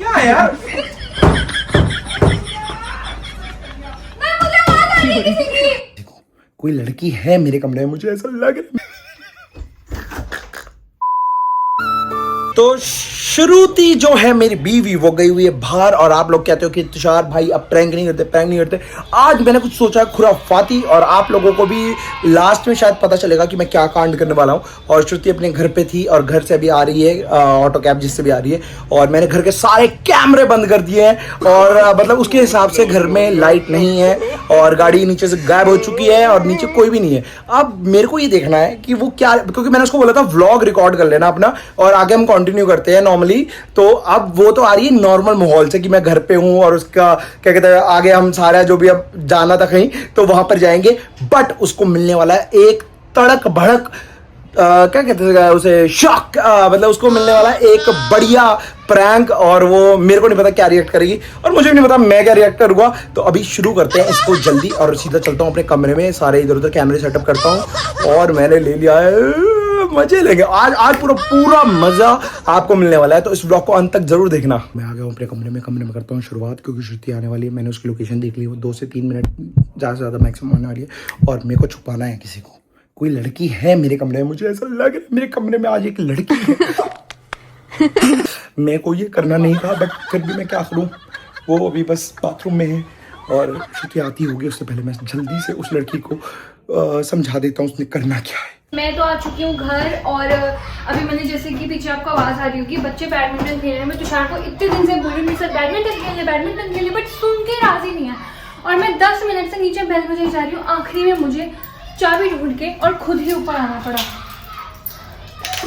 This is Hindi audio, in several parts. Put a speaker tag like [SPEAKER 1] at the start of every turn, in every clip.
[SPEAKER 1] क्या है यार?
[SPEAKER 2] देखो कोई लड़की है मेरे कमरे में, मुझे ऐसा लग रहा है। तो श्रुति जो है मेरी बीवी वो गई हुई है बाहर, और आप लोग कहते हो कि तुषार भाई अब प्रैंक नहीं करते। आज मैंने कुछ सोचा खुराफाती, और आप लोगों को भी लास्ट में शायद पता चलेगा कि मैं क्या कांड करने वाला हूँ। और श्रुति अपने घर पे थी और घर से अभी आ रही है, ऑटो कैब जिससे भी आ रही है, और मैंने घर के सारे कैमरे बंद कर दिए हैं, और मतलब उसके हिसाब से घर में लाइट नहीं है, और गाड़ी नीचे से गायब हो चुकी है, और नीचे कोई भी नहीं है। अब मेरे को ये देखना है कि वो क्या, क्योंकि मैंने उसको बोला था व्लॉग रिकॉर्ड कर लेना अपना, और आगे हम कंटिन्यू करते हैं नॉर्मली। तो अब वो तो आ रही है नॉर्मल माहौल से कि मैं घर पे हूं, और उसका क्या कहते हैं आगे हम सारा जो भी अब जाना था कहीं तो वहां पर जाएंगे। बट उसको मिलने वाला है एक तड़क भड़क क्या कहते हैं उसे, शॉक, मतलब उसको मिलने वाला है एक बढ़िया प्रैंक, और वो मेरे को नहीं पता क्या रिएक्ट करेगी, और मुझे भी नहीं पता मैं क्या रिएक्ट करूंगा। तो अभी शुरू करते हैं इसको जल्दी, और सीधा चलता हूँ अपने कमरे में, सारे इधर उधर कैमरे सेटअप करता हूँ, और मैंने ले लिया है, मजे लेंगे आज पूरा मजा आपको मिलने वाला है। तो इस ब्लॉग को अंत तक जरूर देखना। मैं आ गया हूँ अपने कमरे में करता हूँ शुरुआत, क्योंकि श्रुति आने वाली है। मैंने उसकी लोकेशन देख ली, वो 2 से 3 मिनट ज़्यादा से ज़्यादा मैक्सिमम आने वाली है, और मेरे को छुपाना है किसी को। कोई लड़की है मेरे कमरे में, मुझे ऐसा लग रहा है मेरे कमरे में आज एक लड़की है। मेरे को ये करना नहीं था, बट फिर भी मैं क्या करूं, वो अभी बस बाथरूम में है, और श्रुति आती होगी, उससे पहले मैं जल्दी से उस लड़की को समझा देता हूँ उसने करना क्या है।
[SPEAKER 3] मैं तो आ चुकी हूँ घर, और अभी मैंने जैसे कि पीछे आपको आवाज आ रही होगी, बच्चे बैडमिंटन खेल रहे हैं। मैं तुषार को इतने दिन से बोल रही हूँ मेरे साथ बैडमिंटन खेलने, बट सुन के राजी नहीं है। और मैं 10 मिनट से नीचे बेल बजाई जा रही हूँ, आखिरी में मुझे चाबी ढूंढ के और खुद ही ऊपर आना पड़ा।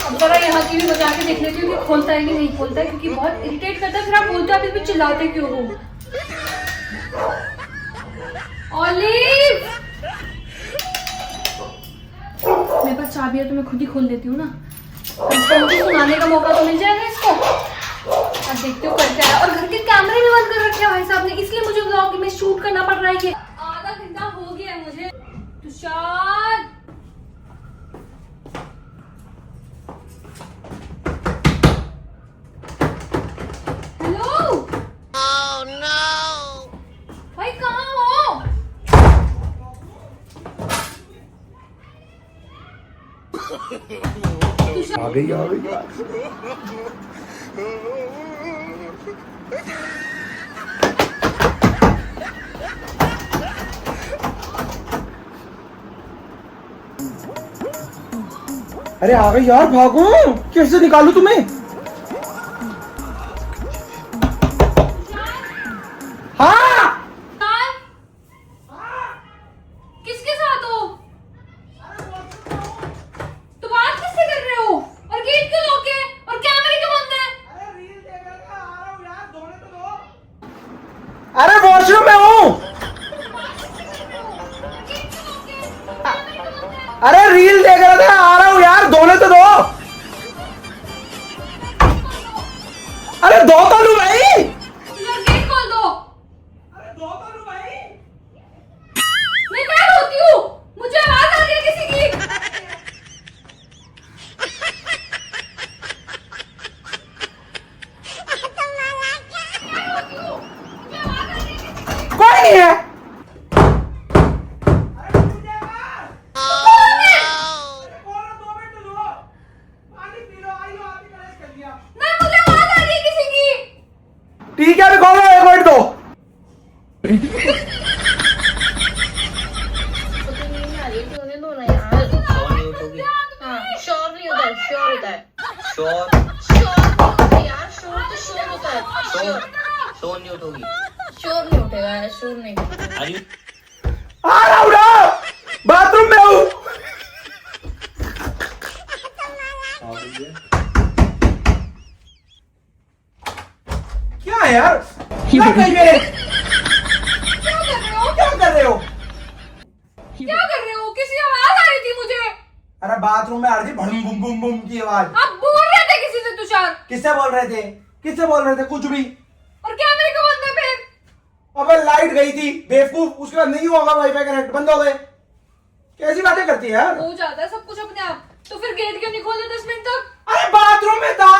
[SPEAKER 3] अब जरा यहाँ की भी बजा के देख लेती हूँ कि खोलता है कि नहीं खोलता है, क्योंकि बहुत इरिटेट करता है। फिर आप बोलते हो आप चिल्लाते क्यों हो? ऑलिव, मेरे पास चाबी है तो मैं खुद ही खोल देती हूँ ना, मुझे सुनाने का मौका तो मिल जाएगा इसको। अब देखती हूँ करके आया, और घर के कैमरे भी बंद कर रखे हैं भाई साहब ने, इसलिए मुझे व्लॉग में शूट करना पड़ रहा है। आधा घंटा हो गया है मुझे। तुषार, हेलो। ओह नो, भाई कहाँ हो?
[SPEAKER 2] आ गई। अरे आ गई यार, भागो, कैसे निकालूं तुम्हें? हाँ,
[SPEAKER 3] किसके साथ हो? तो बात किससे कर रहे हो? और गेट क्यों लॉक है? और कैमरे क्यों बंद है?
[SPEAKER 2] अरे वॉशरूम में हूँ। अरे रील देख रहा था, आ रहा हूँ यार, धोने तो दो। अरे दो तो लूं भाई।
[SPEAKER 3] यार गेट खोल दो।
[SPEAKER 1] अरे दो तो लूं भाई।
[SPEAKER 3] मैं क्या होती हूँ? मुझे आवाज आ रही है किसी की।
[SPEAKER 2] कोई नहीं है। ठीक है, अभी खोलो, 1 मिनट दो।
[SPEAKER 4] श्योर नहीं होता है, श्योर होता है,
[SPEAKER 5] शोर
[SPEAKER 4] यार श्योर तो श्योर होता है,
[SPEAKER 5] शोर नहीं उठोगी।
[SPEAKER 4] श्योर नहीं उठेगा यार, श्योर नहीं।
[SPEAKER 5] अरे
[SPEAKER 2] आ रहा हूँ ना, बाथरूम में हूँ। क्या है यार, क्या कर रहे हो? क्या कर रहे हो?
[SPEAKER 3] क्या कर रहे हो? किसी आवाज आ रही थी मुझे।
[SPEAKER 2] अरे बाथरूम में आ रही थी भड़म बुम बुम बुम की आवाज।
[SPEAKER 3] आप बोल रहे थे किसी से तुषार?
[SPEAKER 2] किससे बोल रहे थे? किससे बोल रहे थे? कुछ भी।
[SPEAKER 3] और कैमरे क्यों बंद है फिर?
[SPEAKER 2] अबे लाइट गई थी बेवकूफ, उसके बाद नहीं होगा वाईफाई कनेक्ट, बंद हो गए। कैसी बातें करती है यार?
[SPEAKER 3] हो जाता है सब कुछ अपने आप। तो फिर गेट क्यों नहीं खोले 10 मिनट तक?
[SPEAKER 2] अरे बाथरूम में था,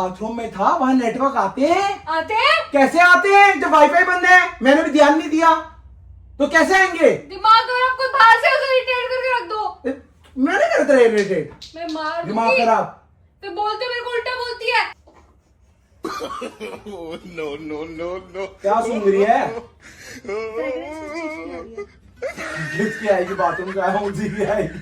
[SPEAKER 2] बाथरूम में था, वहां नेटवर्क आते हैं।
[SPEAKER 3] आते हैं?
[SPEAKER 2] कैसे आते हैं जब वाईफाई बंद है? मैंने भी ध्यान नहीं दिया, तो कैसे आएंगे?
[SPEAKER 3] दिमाग और आपको बाहर से उसे इरिटेट करके रख दो।
[SPEAKER 2] मैंने करते रहे इरिटेट,
[SPEAKER 3] मैं मार
[SPEAKER 2] दिमाग
[SPEAKER 3] दूंगी।
[SPEAKER 2] खराब।
[SPEAKER 3] फिर बोलते मेरे को उल्टा बोलती है।
[SPEAKER 2] क्या सुन रही है? किसकी आएगी बाथरूम से आया उसी की आएगी।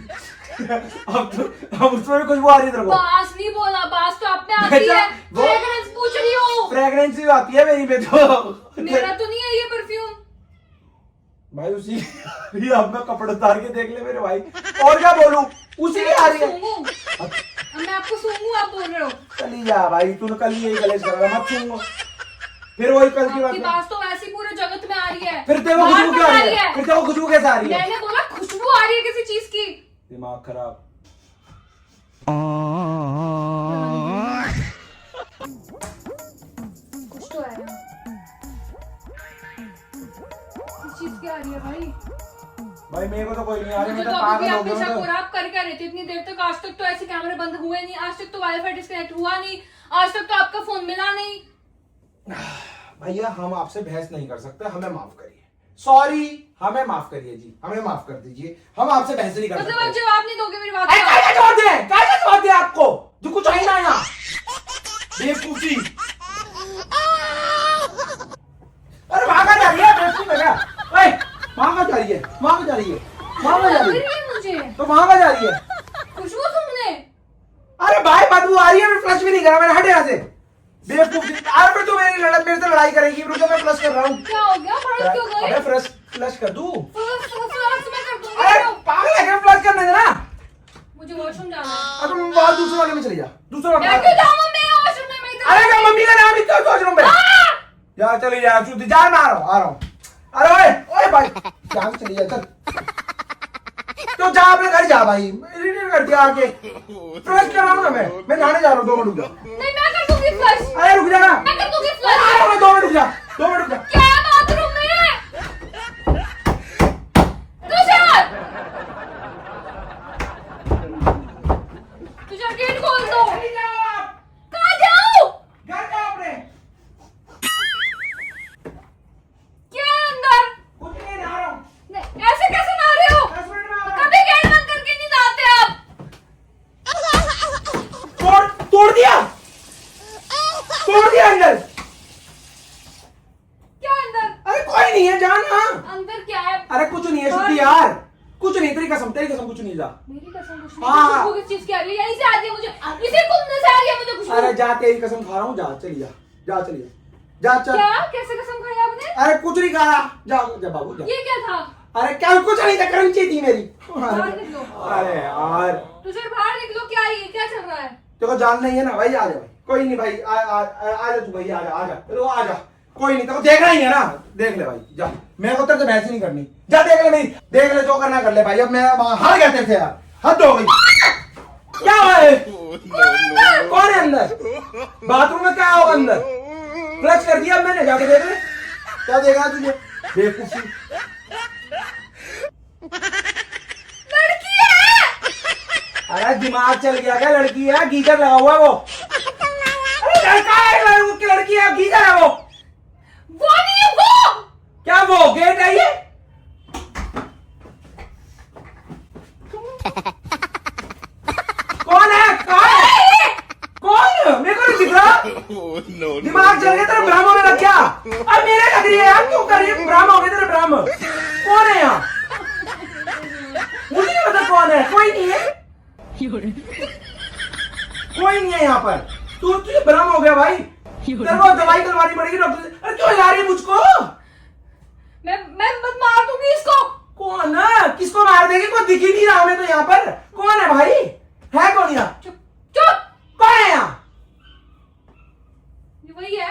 [SPEAKER 2] अब उसमें भी खुशबू आ रही है तेरे को?
[SPEAKER 3] बास नहीं बोला, बास तो आपने आती
[SPEAKER 2] बेटा,
[SPEAKER 3] है।
[SPEAKER 2] वो-
[SPEAKER 3] फ्रेग्रेंस पूछ रही हूँ।
[SPEAKER 2] फ्रेग्रेंस भी आती है मेरी पे तो।
[SPEAKER 3] मेरा तो नहीं है ये परफ्यूम।
[SPEAKER 2] भाई उसी ये अब मैं कपड़े उतार के देख ले मेरे भाई, और क्या बोलूं? उसी की आ रही है।
[SPEAKER 3] सूंघूं? मैं आपको सूंघूं, आप बोल रहे हो।
[SPEAKER 2] चली जा भाई, तूने कल यही गलत करा, मत सुन। फिर वही कल की
[SPEAKER 3] आपकी
[SPEAKER 2] बात।
[SPEAKER 3] बात तो वैसी पूरे जगत में आ रही है।
[SPEAKER 2] फिर देखो
[SPEAKER 3] बाहर
[SPEAKER 2] खुशबू क्या
[SPEAKER 3] तक
[SPEAKER 2] आ रही है? फिर देखो खुशबू कैसे आ रही है?
[SPEAKER 3] मैंने बोला खुशबू आ रही है किसी चीज की।
[SPEAKER 2] दिमाग खराब।
[SPEAKER 3] कुछ तो आया। किस चीज की आ रही है भाई?
[SPEAKER 2] भाई मेरे को तो कोई नहीं आ रही,
[SPEAKER 3] मुझे
[SPEAKER 2] मैं
[SPEAKER 3] तो
[SPEAKER 2] तो
[SPEAKER 3] अभी भी
[SPEAKER 2] पागल हो
[SPEAKER 3] आप
[SPEAKER 2] गया
[SPEAKER 3] पेशा
[SPEAKER 2] मैं तो।
[SPEAKER 3] पूरा आप कर क्या रहे थे इतनी देर तक? आज तक तो ऐसे कैमरे बंद हुए नहीं, आज तक तो वाईफाई डिस्कनेक्ट हुआ नहीं, आज तक तो आपका फोन मिला नहीं।
[SPEAKER 2] भैया हम आपसे बहस नहीं कर सकते, हमें माफ करिए। सॉरी, हमें माफ करिए जी, हमें माफ कर दीजिए। हम आपसे बहस नहीं कर
[SPEAKER 3] मतलब आप
[SPEAKER 2] सकते।
[SPEAKER 3] जवाब नहीं दोगे मेरी बात
[SPEAKER 2] अरे
[SPEAKER 3] का?
[SPEAKER 2] क्या जवाब दे? क्या जवाब दे आपको जो कुछ है ना यहाँ? बेवकूफी। अरे भागा जा रही है बेवकूफ है क्या? ओए भागा जा रही है, भागा जा रही है, भागा जा रही है,
[SPEAKER 3] मुझे
[SPEAKER 2] तो भागा जा रही है।
[SPEAKER 3] खुशबू सूंघने।
[SPEAKER 2] अरे भाई बदबू आ रही है, मैं फ्लश भी नहीं करा, मैंने हट यहाँ से। बेवकूफ। अरे फिर तू मेरे से लड़ाई करेगी, रुक जा मैं फ्लश कर रहा हूँ।
[SPEAKER 3] क्या हो गया? भड़क क्यों गई?
[SPEAKER 2] अबे फ्लश कर दूं?
[SPEAKER 3] फ्लश मैं कर दूंगी।
[SPEAKER 2] अरे पागल है क्या? फ्लश करने देना।
[SPEAKER 3] मुझे वॉशरूम जाना है।
[SPEAKER 2] अब तुम बाहर दूसरे वाले में चली जा, दूसरे
[SPEAKER 3] मैं
[SPEAKER 2] वाले।
[SPEAKER 3] क्यों जाऊँ? मैं वॉशरूम में मैं
[SPEAKER 2] अरे क्या मम्मी का नाम ही क्यों सोच रहा हूँ मैं? जा चली जा, तू जा, मैं आ रहा हूँ। अरे ओए ओए भाई जा चली जा, चल तो जा अपने घर जा भाई, इरिटेट कर दिया आके। फ्लश कर रहा हूँ ना मैं नहाने जा रहा हूँ, 2 मिनट रुक जा।
[SPEAKER 3] नहीं, मैं कर दूंगी फ्लश।
[SPEAKER 2] अरे रुक जा ना,
[SPEAKER 3] मैं कर दूंगी
[SPEAKER 2] आ
[SPEAKER 3] फ्लश।
[SPEAKER 2] रहा हूँ मैं, 2 मिनट रुक जा, 2 मिनट रुक जा।
[SPEAKER 3] क्या बाथरूम में? तुषार! तुषार गेट खोल दो।
[SPEAKER 2] चली जाओ आप,
[SPEAKER 3] कहाँ जाऊँ?
[SPEAKER 2] घर जाओ अपने।
[SPEAKER 3] क्या है अंदर?
[SPEAKER 2] कुछ नहीं, नहा रहा हूँ।
[SPEAKER 3] नहीं, ऐसे कैसे नहा रहे हो?
[SPEAKER 2] 10 मिनट में आ रहा हूँ।
[SPEAKER 3] कभी गेट बंद करके नहीं नहाते आप।
[SPEAKER 2] तोड़ दिया अंदर।
[SPEAKER 3] क्या अंदर?
[SPEAKER 2] अरे कोई नहीं है, जाना।
[SPEAKER 3] अंदर क्या है?
[SPEAKER 2] अरे कुछ नहीं है शुद्धि यार, कुछ नहीं, तेरी कसम कुछ नहीं, जा।
[SPEAKER 3] मेरी कसम कुछ
[SPEAKER 2] हाँ।
[SPEAKER 3] नहीं। खुशबू किस चीज की आ रही है? यहीं से आ रही है मुझे, इसे घूमने से आ रही है मुझे खुशबू।
[SPEAKER 2] अरे जा, तेरी कसम खा रहा हूँ, जा चली जा, जा चली जा, जा चल।
[SPEAKER 3] क्या? कैसे कसम खाई आपने?
[SPEAKER 2] अरे कुछ नहीं कहा, जा जा बाबू जा।
[SPEAKER 3] ये क्या था?
[SPEAKER 2] अरे क्या, कुछ नहीं था, क्रंची थी मेरी।
[SPEAKER 3] बाहर निकलो।
[SPEAKER 2] अरे यार
[SPEAKER 3] तुषार बाहर निकलो, क्या है ये? क्या चल रहा है?
[SPEAKER 2] देखो जान नहीं है ना भाई, आ जा भाई, कोई नहीं भाई, आ जा तू भाई, आ जा, कोई नहीं, तेको देखना ही है ना, देख ले भाई, जा। मेरे को तेरे से बहस ही नहीं करनी, जा देख ले मेरी, देख ले जो करना कर ले भाई। अब मैं हार गया तेरे से यार, हद हो गई। क्या हुआ है? कौन है अंदर? बाथरूम में क्या होगा अंदर? फ्लश कर दिया मैंने, जाके देख ले क्या देखा तुझे, बेवकूफी।
[SPEAKER 3] लड़की है।
[SPEAKER 2] अरे दिमाग चल गया क्या? लड़की है, गीजर लगा हुआ है वो। अरे लड़का है, लड़की है, गीजर है वो।
[SPEAKER 3] वो नहीं है वो।
[SPEAKER 2] क्या वो गेट है ये? कौन है? कौन? मेरे को नहीं दिख रहा। दिमाग चल गया तेरा, ब्राह्मण में लग गया। अब मेरे लग रही है यार, क्यों कर रही है? ब्राह्मण हो गया तेरा, ब्राह्मण। कौन है यहाँ? मुझे नहीं पता कौन है, कोई नहीं है, कोई नहीं है यहाँ पर। तुझे भ्रम हो गया भाई, तेरे को दवाई करवानी पड़ेगी डॉक्टर से। अरे क्यों ला रही है मुझको?
[SPEAKER 3] मैं मार दूंगी इसको।
[SPEAKER 2] कौन है? किसको मार देगी? कोई दिख ही नहीं रहा हमें तो यहाँ पर। कौन है भाई? है कौन यहाँ?
[SPEAKER 3] चुप चुप।
[SPEAKER 2] कौन है यहाँ?
[SPEAKER 3] ये वही है।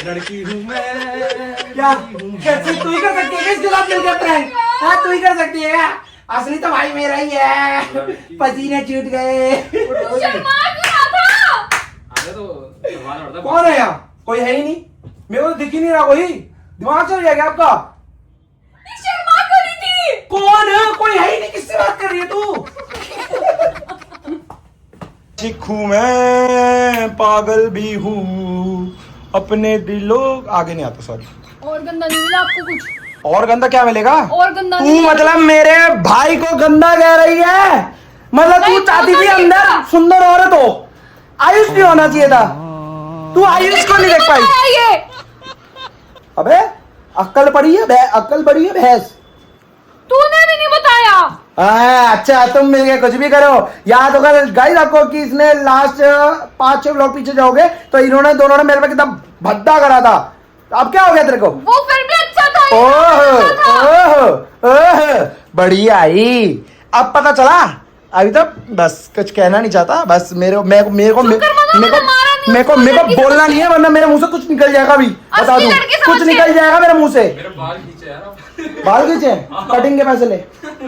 [SPEAKER 1] लड़की हूँ मैं।
[SPEAKER 2] क्या कैसे तू ही कर सकती है? इसके साथ मिलकर प्रैंक? हाँ तू ही कर सकती है क्या? असली तो भाई मेरा ही है, पसीने छूट गए।
[SPEAKER 3] शर्मा क्यों रहा था?
[SPEAKER 1] अरे तो करवाना पड़ता।
[SPEAKER 2] कौन है यहाँ? कोई है ही नहीं, मेरे को तो दिख ही नहीं रहा कोई। दिमाग चल गया क्या आपका?
[SPEAKER 3] ये शर्मा क्यों नहीं थी?
[SPEAKER 2] कौन है? कोई है ही नहीं, किससे बात कर रही है तू? सिखू मैं पागल भी हूँ अपने दिलों, आगे नहीं आता, सॉरी।
[SPEAKER 3] और गंदा नहीं मिला आपको कुछ?
[SPEAKER 2] और गंदा क्या मिलेगा?
[SPEAKER 3] और गंदा
[SPEAKER 2] तू
[SPEAKER 3] नहीं मिला?
[SPEAKER 2] मतलब मेरे भाई को गंदा कह रही है? मतलब तू
[SPEAKER 3] नहीं,
[SPEAKER 2] चाहती
[SPEAKER 3] तो
[SPEAKER 2] थी
[SPEAKER 3] नहीं
[SPEAKER 2] अंदर
[SPEAKER 3] था।
[SPEAKER 2] सुंदर औरत हो, आयुष नहीं होना चाहिए था। तू आयुष को नहीं देख पाई?
[SPEAKER 3] ये
[SPEAKER 2] अबे अक्ल पड़ी है, अक्ल पड़ी है भैंस।
[SPEAKER 3] तूने भी नहीं बताया।
[SPEAKER 2] अच्छा तुम मिल गए, कुछ भी करो। याद होगा गाइस आपको कि इसने लास्ट 5-6 ब्लॉक पीछे जाओगे तो इन्होंने दोनों ने मेरे पे कितना भद्दा करा था। अब क्या हो गया तेरे को?
[SPEAKER 3] वो फिर भी अच्छा था, ये
[SPEAKER 2] ओह
[SPEAKER 3] अच्छा था।
[SPEAKER 2] ओह ओह बढ़िया आई। अब पता चला। अभी तो बस कुछ कहना नहीं चाहता, बस मेरे को बोलना नहीं है, वरना मेरे मुंह से कुछ निकल जाएगा। अभी बता दूं, कुछ निकल जाएगा मेरे मुंह से।
[SPEAKER 1] मेरे बाल खींचे यार।
[SPEAKER 2] बाल खींचे? कटिंग के पैसे ले,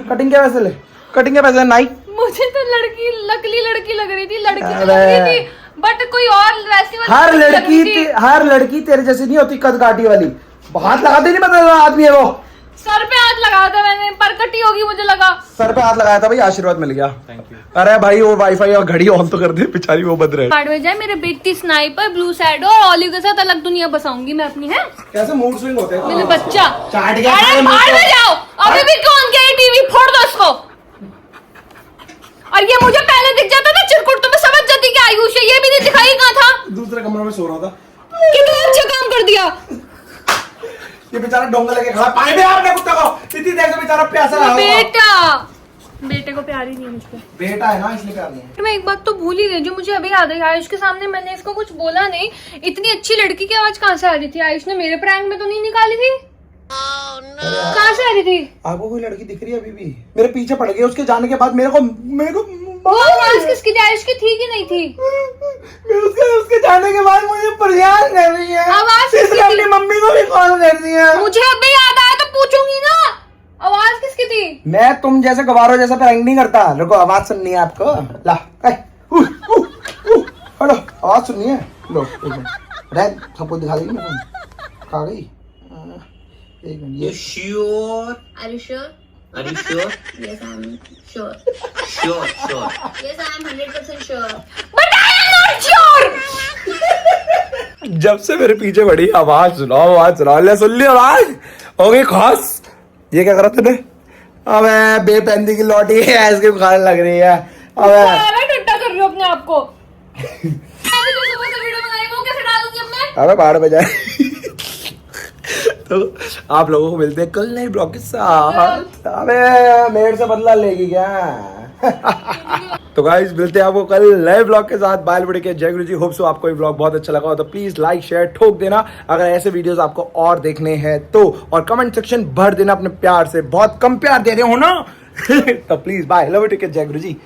[SPEAKER 2] कटिंग के पैसे ले, कटिंग के पैसे नाई।
[SPEAKER 3] मुझे तो लड़की नकली लड़की लग रही थी, लड़की तो
[SPEAKER 2] अरे।
[SPEAKER 3] लग रही थी, बट कोई और वैसी वाली
[SPEAKER 2] हर
[SPEAKER 3] लग रही थी।
[SPEAKER 2] हर लड़की तेरे जैसी नहीं होती, कद काटी वाली। हाथ लगाते नहीं पता आदमी है वो।
[SPEAKER 3] सर पे हाथ लगाया था मैंने, पर कटी होगी मुझे लगा।
[SPEAKER 2] सर पे हाथ लगाया था भाई, आशीर्वाद मिल गया।
[SPEAKER 1] Thank you.
[SPEAKER 2] अरे भाई वो वाईफाई और घड़ी ऑन तो कर दे, बेचारी वो बंद रहे।
[SPEAKER 3] कार्ड में जाए मेरे बेटी स्नाइपर, ब्लू शैडो और ऑलिव के साथ अलग दुनिया बसाऊंगी मैं अपनी, है
[SPEAKER 2] कैसे मूड स्विंग होते हैं?
[SPEAKER 3] मेरे बच्चा।
[SPEAKER 2] चाट गया
[SPEAKER 3] अरे
[SPEAKER 2] सारे मुंह
[SPEAKER 3] बाहर
[SPEAKER 2] को।
[SPEAKER 3] में जाओ, अभी भी कौन गया टीवी, फोड़ दो इसको। और ये मुझे पहले दिख जाता था चिरकुट, तो मैं समझ जाती कि आयुष है। ये भी नहीं दिखाई कहाँ था,
[SPEAKER 2] दूसरे कमरे में सो रहा था।
[SPEAKER 3] कितना अच्छा काम कर दिया।
[SPEAKER 2] ये बेचारा डोंगा लेके खड़ा, पानी भी आपने कुत्ते को, इतनी देर से बेचारा प्यासा रहा होगा।
[SPEAKER 3] बेटे को प्यार ही नहीं है मुझको।
[SPEAKER 2] बेटा है ना, इसलिए प्यार नहीं है।
[SPEAKER 3] मैं एक बात तो भूल ही गई जो मुझे अभी याद आई। आयुष के सामने मैंने इसको कुछ बोला नहीं। इतनी अच्छी लड़की की आवाज कहाँ से आ रही थी? आयुष ने मेरे प्रैंक में तो नहीं निकाली थी? कहाँ से आ रही थी?
[SPEAKER 2] आपको कोई लड़की दिख रही है अभी भी? मेरे पीछे पड़ गई उसके जाने के बाद। मेरे को
[SPEAKER 3] वो आवाज किसकी थी? आयुष की थी कि नहीं थी?
[SPEAKER 2] उसके जाने के बाद मुझे परेशान कर रही है।
[SPEAKER 3] आवाज
[SPEAKER 2] इसने
[SPEAKER 3] किसकी
[SPEAKER 2] अपनी
[SPEAKER 3] थी?
[SPEAKER 2] मम्मी को भी कॉल कर दिया।
[SPEAKER 3] मुझे अभी याद आया तो पूछूंगी ना, आवाज किसकी थी?
[SPEAKER 2] मैं तुम जैसे गवारों जैसा प्रैंक नहीं करता। रुको, आवाज सुननी है आपको। ला हेलो, आवाज सुननी है। लो एक मिनट, रैन सबको दिखा देगी मेरे को। कहाँ गई? एक मिनट, ये
[SPEAKER 5] You sure?
[SPEAKER 4] Are you sure?
[SPEAKER 5] Are you sure?
[SPEAKER 4] Yes, I'm sure.
[SPEAKER 5] Sure, sure.
[SPEAKER 4] Yes, I'm 100% sure.
[SPEAKER 3] But I am not sure.
[SPEAKER 2] जब से मेरे पीछे बड़ी आवाज सुनाओ, ले सुन ली आवाज हो गई खास। ये क्या करा तूने? अबे बेपैंदी की लौटी है, आइसक्रीम खाने लग रही है। अबे
[SPEAKER 3] मैं टट्टा कर रही हूँ अपने आप को। मैंने जो सुबह से वीडियो बनाई वो कैसे डालूंगी अब मैं?
[SPEAKER 2] अबे बाहर में जाए। तो आप लोगों को मिलते हैं कल नए ब्लॉग के साथ। अबे मेरे से बदला लेगी क्या? तो गाइस मिलते हैं आपको कल नए ब्लॉग के साथ। बाल बड़े के जय गुरु जी। होप सो आपको ये ब्लॉग बहुत अच्छा लगा हो तो प्लीज लाइक शेयर ठोक देना। अगर ऐसे वीडियोस आपको और देखने हैं तो, और कमेंट सेक्शन भर देना अपने प्यार से। बहुत कम प्यार दे रहे हो ना। तो please bye, love you, take care, जय गुरु जी।